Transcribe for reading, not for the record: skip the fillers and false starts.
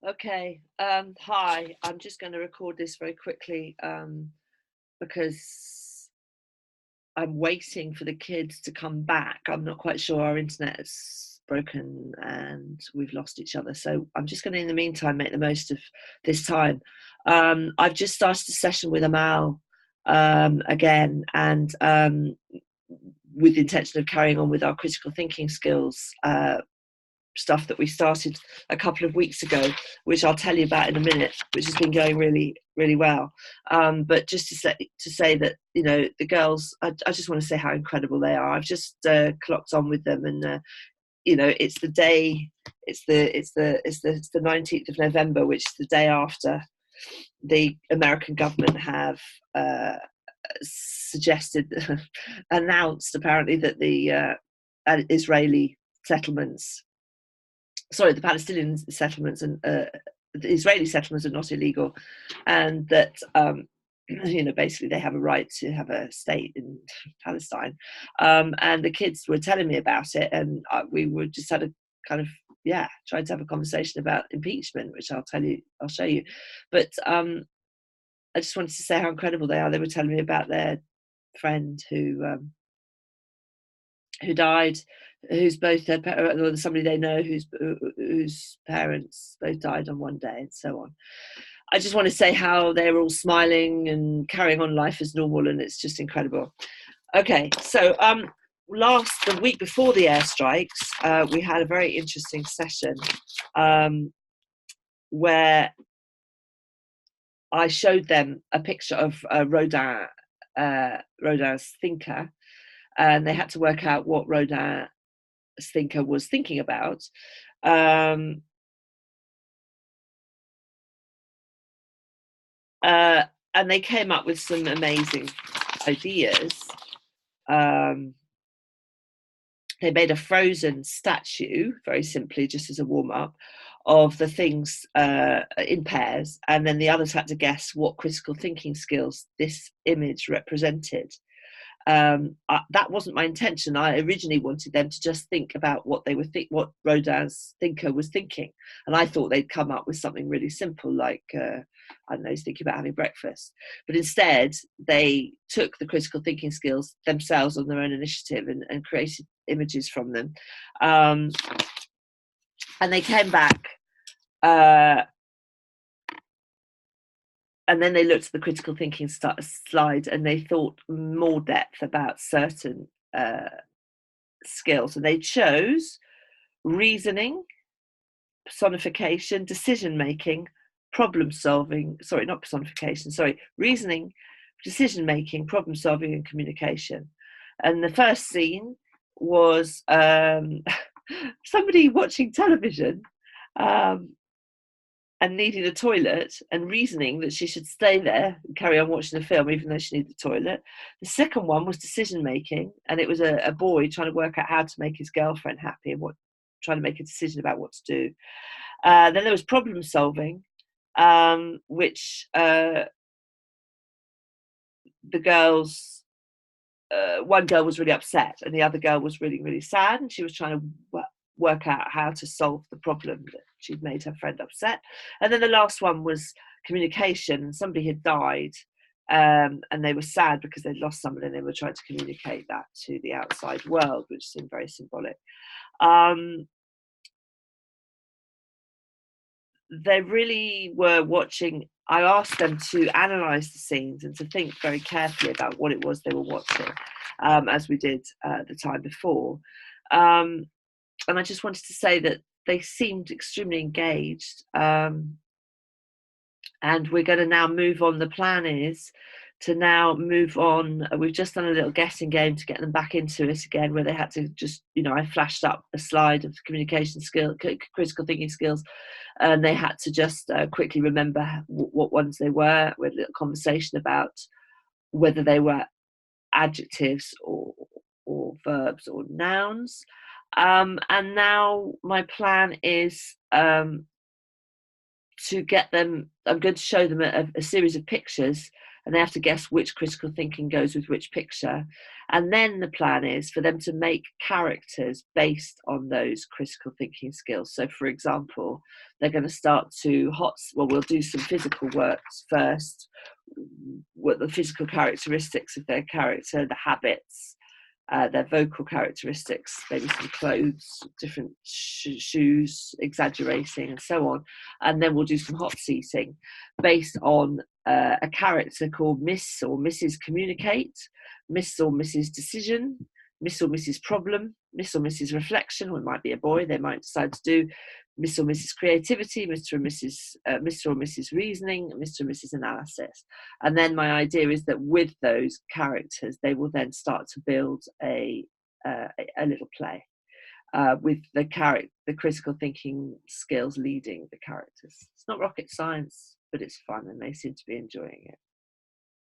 Okay. Hi. I'm just going to record this very quickly because I'm waiting for the kids to come back. I'm not quite sure. Our internet is broken and we've lost each other. So I'm just going to, in the meantime, make the most of this time. I've just started a session with Amal again, and with the intention of carrying on with our critical thinking skills stuff that we started a couple of weeks ago, which I'll tell you about in a minute, which has been going really, really well. But just to say that, you know, the girls, I just want to say how incredible they are. I've just clocked on with them, and you know, it's the day, it's the 19th of November, which is the day after the American government have suggested, announced apparently that the Israeli settlements, sorry, the Palestinian settlements and the Israeli settlements are not illegal, and that you know, basically they have a right to have a state in Palestine. And the kids were telling me about it, and we were just had a kind of, yeah, tried to have a conversation about impeachment, which I'll show you. But I just wanted to say how incredible they are. They were telling me about their friend who died, who's both their or somebody they know whose parents both died on one day, and so on. I just want to say how they're all smiling and carrying on life as normal, and it's just incredible. Okay, so the week before the airstrikes, we had a very interesting session where I showed them a picture of Rodin's thinker, and they had to work out what Rodin's thinker was thinking about. And they came up with some amazing ideas. They made a frozen statue, very simply, just as a warm-up, of the things in pairs, and then the others had to guess what critical thinking skills this image represented. That wasn't my intention. I originally wanted them to just think about what they were what Rodin's thinker was thinking, and I thought they'd come up with something really simple, like I don't know, he's thinking about having breakfast. But instead, they took the critical thinking skills themselves on their own initiative and created images from them, and they came back. And then they looked at the critical thinking slide, and they thought more depth about certain skills. And they chose reasoning, personification, decision making, problem solving. Sorry, not personification. Sorry, reasoning, decision making, problem solving, and communication. And the first scene was somebody watching television. And needing a toilet, and reasoning that she should stay there and carry on watching the film even though she needed the toilet. The second one was decision making, and it was a boy trying to work out how to make his girlfriend happy and trying to make a decision about what to do. Then there was problem solving, which the girls, one girl was really upset and the other girl was really, really sad, and she was trying to work out how to solve the problem that she'd made her friend upset. And then the last one was communication. Somebody had died, and they were sad because they'd lost somebody, and they were trying to communicate that to the outside world, which seemed very symbolic. They really were watching. I asked them to analyse the scenes and to think very carefully about what it was they were watching, as we did the time before. And I just wanted to say that they seemed extremely engaged. And we're going to now move on. The plan is to now move on. We've just done a little guessing game to get them back into it again, where they had to just, you know, I flashed up a slide of communication skills, critical thinking skills, and they had to just quickly remember what ones they were. We had a little conversation about whether they were adjectives or verbs or nouns. And now my plan is to get them, I'm going to show them a series of pictures, and they have to guess which critical thinking goes with which picture. And then the plan is for them to make characters based on those critical thinking skills. So, for example, they're going to start to we'll do some physical works first, what the physical characteristics of their character, the habits, their vocal characteristics, maybe some clothes, different shoes, exaggerating, and so on. And then we'll do some hot seating based on a character called Miss or Mrs. Communicate, Miss or Mrs. Decision, Miss or Mrs. Problem, Miss or Mrs. Reflection, or it might be a boy, they might decide to do Miss or Mrs. Creativity, Mr. or Mrs. Reasoning, Mr. and Mrs. Analysis. And then my idea is that with those characters, they will then start to build a little play with the critical thinking skills leading the characters. It's not rocket science, but it's fun and they seem to be enjoying it.